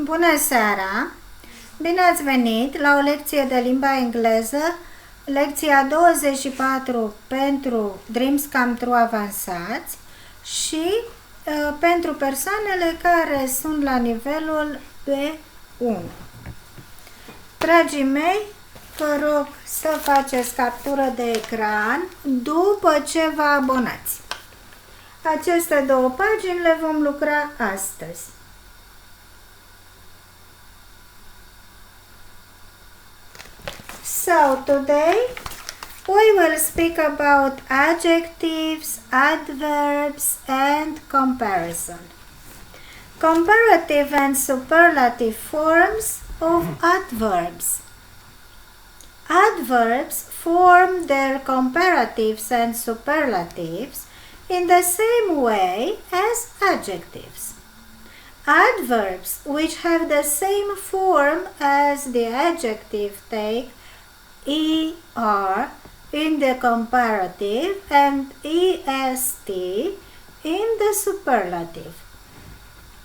Bună seara! Bine ați venit la o lecție de limba engleză, lecția 24 pentru Dreams Come True Avansați și pentru persoanele care sunt la nivelul B1. Dragii mei, vă rog să faceți captură de ecran după ce vă abonați. Aceste două pagini le vom lucra astăzi. So today we will speak about adjectives, adverbs and comparison. Comparative and superlative forms of adverbs. Adverbs form their comparatives and superlatives in the same way as adjectives. Adverbs which have the same form as the adjective take er in the comparative and est in the superlative.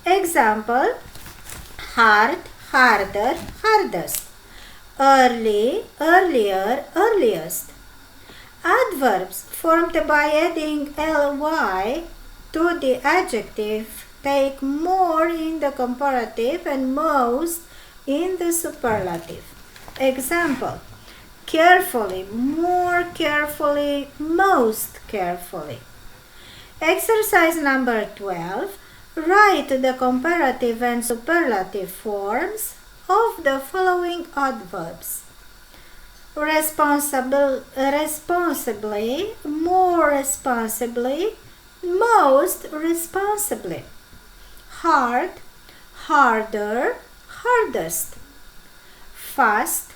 Example: hard, harder, hardest; early, earlier, earliest. Adverbs formed by adding ly to the adjective take more in the comparative and most in the superlative. Example: carefully, more carefully, most carefully. Exercise number 12. Write the comparative and superlative forms of the following adverbs. Responsibly, more responsibly, most responsibly. Hard, harder, hardest. Fast,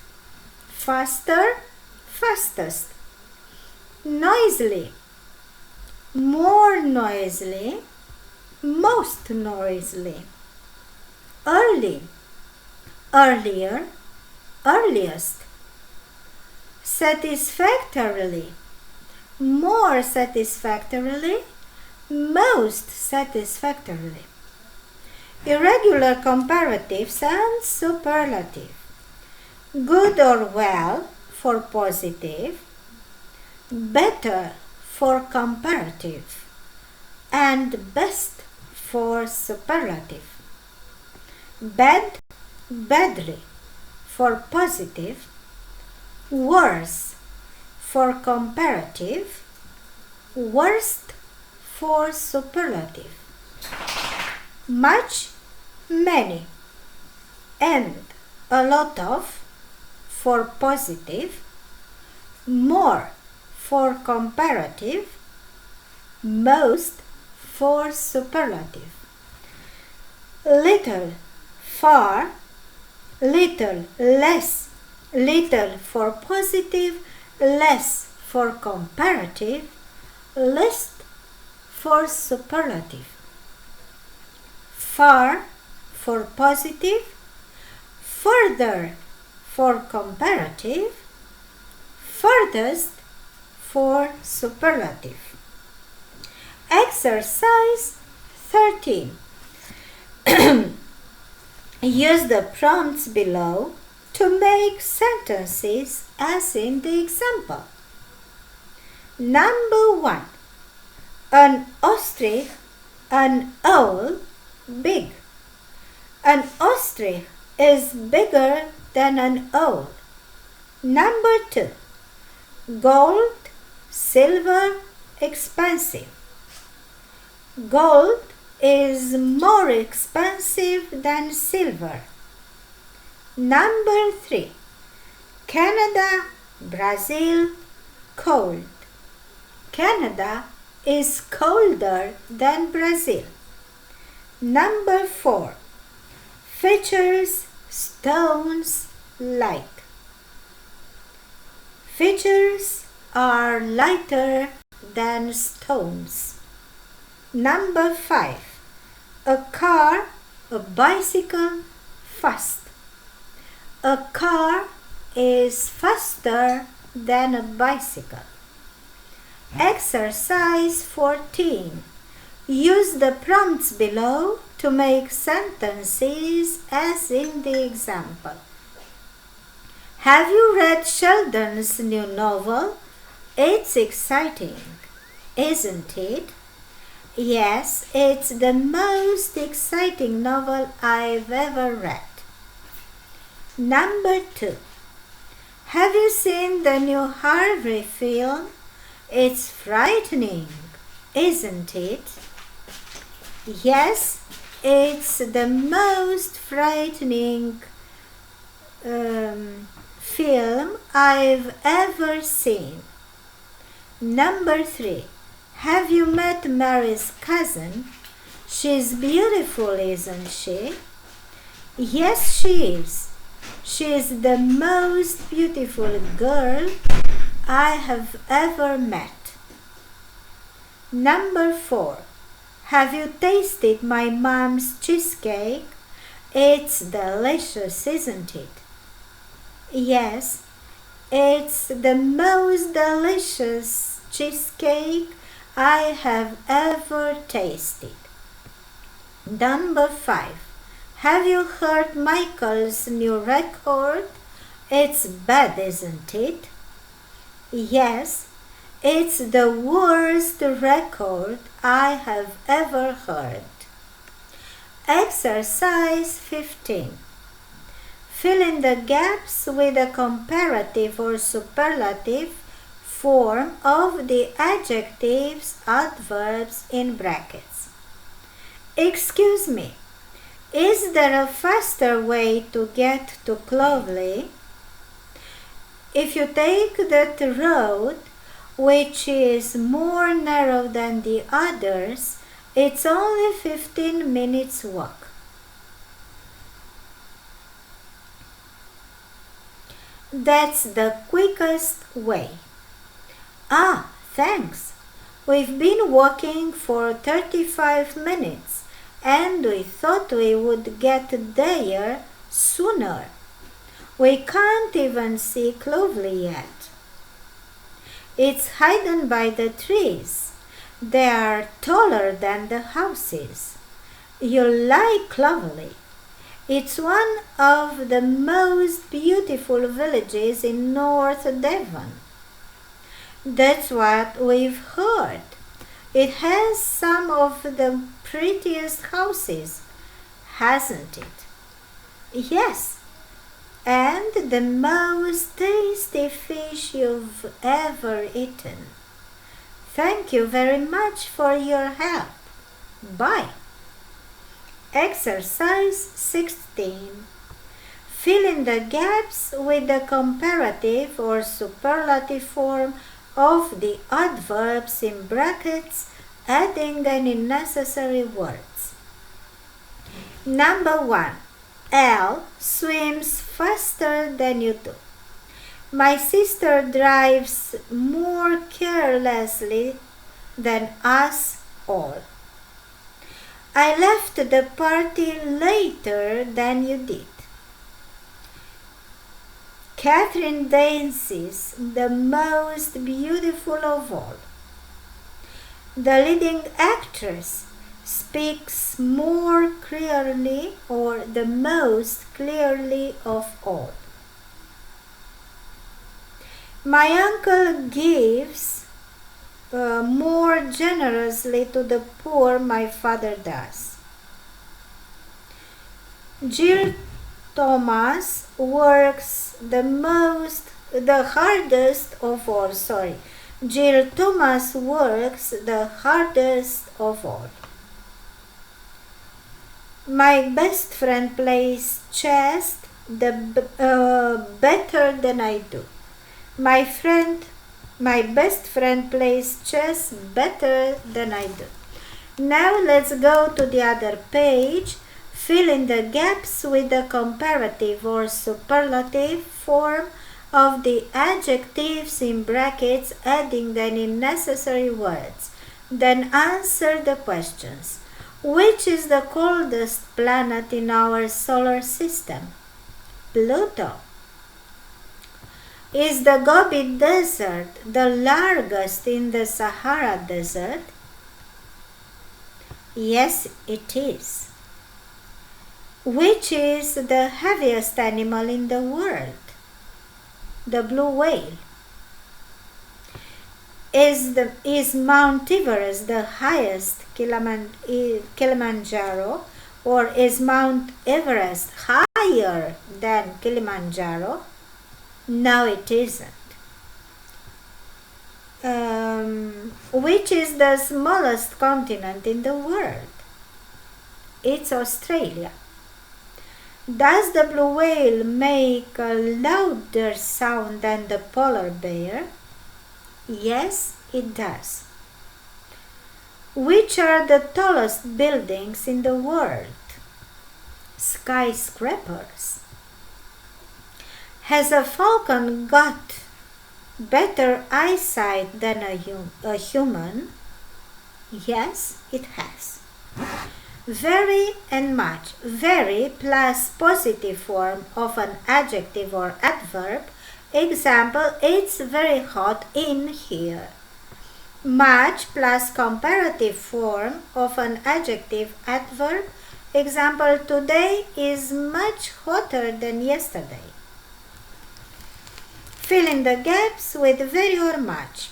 faster, fastest. Noisily, more noisily, most noisily. Early, earlier, earliest. Satisfactorily, more satisfactorily, most satisfactorily. Irregular comparatives and superlative. Good or well for positive, better for comparative, and best for superlative. Bad, badly for positive, worse for comparative, worst for superlative. Much, many, and a lot of for positive, more for comparative, most for superlative. Little, far, little, less, little for positive, less for comparative, least for superlative. Far for positive, further for comparative, furthest for superlative. Exercise 13. Use the prompts below to make sentences as in the example. Number 1. An ostrich, an owl, big. An ostrich is bigger than an owl. Number 2. Gold, silver, expensive. Gold is more expensive than silver. Number 3. Canada, Brazil, cold. Canada is colder than Brazil. Number 4. Features, stones, light. Features are lighter than stones. Number 5. A car, a bicycle, fast. A car is faster than a bicycle. Exercise 14. Use the prompts below to make sentences as in the example. Have you read Sheldon's new novel? It's exciting, isn't it? Yes, it's the most exciting novel I've ever read. Number 2. Have you seen the new Harvey film? It's frightening, isn't it? Yes, it's the most frightening film I've ever seen. Number 3. Have you met Mary's cousin? She's beautiful, isn't she? Yes, she is. She's the most beautiful girl I have ever met. Number 4. Have you tasted my mom's cheesecake? It's delicious, isn't it? Yes, it's the most delicious cheesecake I have ever tasted. Number 5. Have you heard Michael's new record? It's bad, isn't it? Yes, it's the worst record I have ever heard. Exercise 15. Fill in the gaps with a comparative or superlative form of the adjectives, adverbs in brackets. Excuse me, is there a faster way to get to Clovelly? If you take that road, which is more narrow than the others, it's only 15 minutes walk. That's the quickest way. Ah, thanks. We've been walking for 35 minutes and we thought we would get there sooner. We can't even see Clovelly yet. It's hidden by the trees. They are taller than the houses. You'll like Clovelly. It's one of the most beautiful villages in North Devon. That's what we've heard. It has some of the prettiest houses, hasn't it? Yes, and the most tasty fish you've ever eaten. Thank you very much for your help. Bye. Exercise 16. Fill in the gaps with the comparative or superlative form of the adverbs in brackets, adding any necessary words. Number 1. Elle swims faster than you do. My sister drives more carelessly than us all. I left the party later than you did. Catherine dances the most beautiful of all. The leading actress speaks more clearly or the most clearly of all. My uncle gives more generously to the poor my father does. Jill Thomas works the hardest of all. Jill Thomas works the hardest of all. My best friend plays chess better than I do. My best friend plays chess better than I do. Now let's go to the other page. Fill in the gaps with the comparative or superlative form of the adjectives in brackets, adding any necessary words. Then answer the questions. Which is the coldest planet in our solar system? Pluto. Is the Gobi Desert the largest in the Sahara Desert? Yes, it is. Which is the heaviest animal in the world? The blue whale. Is Mount Everest the highest, Kilimanjaro, or is Mount Everest higher than Kilimanjaro? No, it isn't. Which is the smallest continent in the world? It's Australia. Does the blue whale make a louder sound than the polar bear? Yes, it does. Which are the tallest buildings in the world? Skyscrapers. Has a falcon got better eyesight than a human? Yes, it has. Very and much. Very plus positive form of an adjective or adverb. Example, it's very hot in here. Much plus comparative form of an adjective adverb. Example, today is much hotter than yesterday. Fill in the gaps with very or much.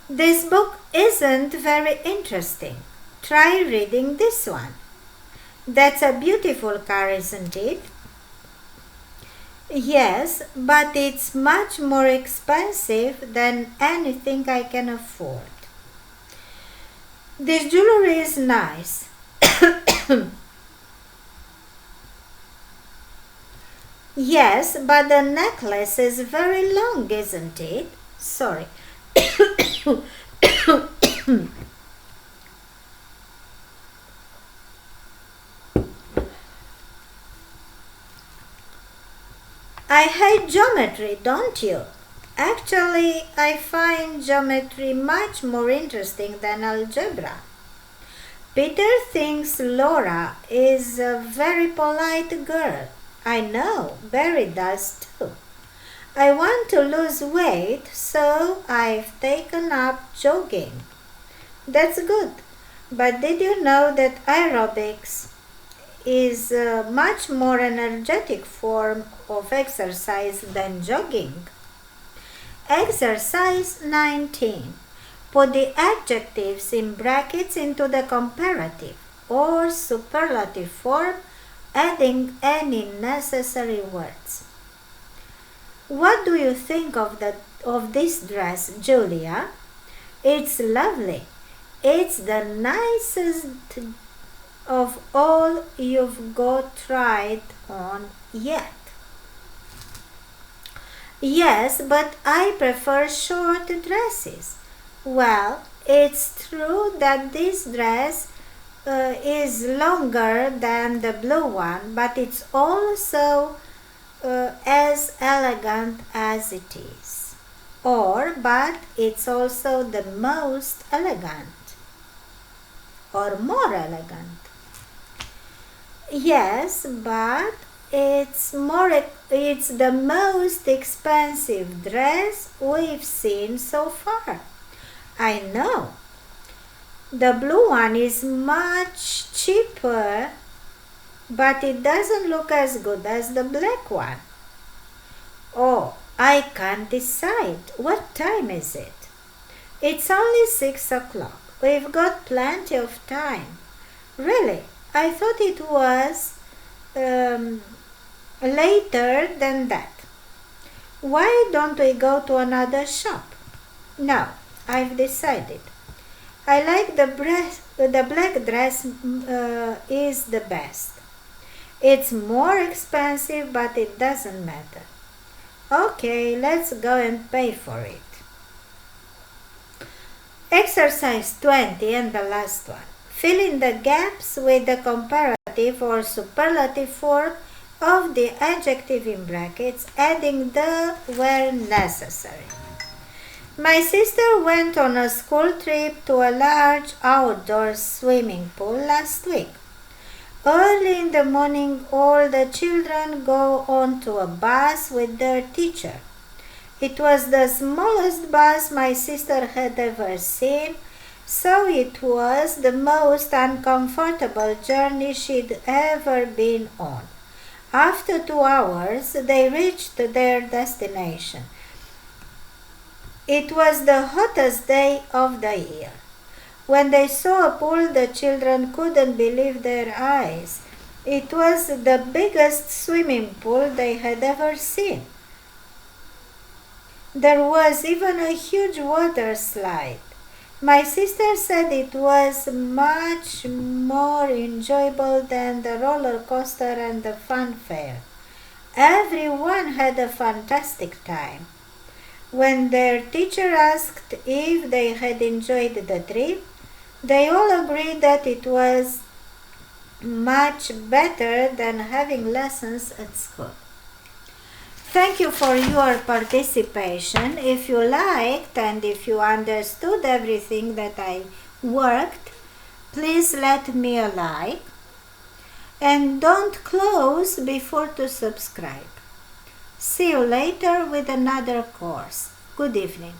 This book isn't very interesting. Try reading this one. That's a beautiful car, isn't it? Yes, but it's much more expensive than anything I can afford. This jewelry is nice. Yes, but the necklace is very long, isn't it? Sorry. I hate geometry, don't you? Actually, I find geometry much more interesting than algebra. Peter thinks Laura is a very polite girl. I know, Barry does too. I want to lose weight, so I've taken up jogging. That's good. But did you know that aerobics is a much more energetic form of exercise than jogging? Exercise 19. Put the adjectives in brackets into the comparative or superlative form, adding any necessary words. What do you think of this dress, Julia? It's lovely. It's the nicest of all you've got tried on yet. Yes, but I prefer short dresses. Well, it's true that this dress is longer than the blue one, but it's also as elegant as it is. But it's also the most elegant or more elegant. Yes, but it's the most expensive dress we've seen so far. I know. The blue one is much cheaper, but it doesn't look as good as the black one. Oh, I can't decide. What time is it? It's only 6 o'clock. We've got plenty of time. Really? I thought it was later than that. Why don't we go to another shop? No, I've decided. I like the black dress is the best. It's more expensive, but it doesn't matter. Okay, let's go and pay for it. Exercise 20 and the last one. Fill in the gaps with the comparative or superlative form of the adjective in brackets, adding the where necessary. My sister went on a school trip to a large outdoor swimming pool last week. Early in the morning, all the children go onto a bus with their teacher. It was the smallest bus my sister had ever seen, So it was the most uncomfortable journey she'd ever been on. After 2 hours, they reached their destination. It was the hottest day of the year. When they saw a pool, the children couldn't believe their eyes. It was the biggest swimming pool they had ever seen. There was even a huge water slide. My sister said it was much more enjoyable than the roller coaster and the fun fair. Everyone had a fantastic time. When their teacher asked if they had enjoyed the trip, they all agreed that it was much better than having lessons at school. Thank you for your participation. If you liked and if you understood everything that I worked, please let me a like and don't close before to subscribe. See you later with another course. Good evening.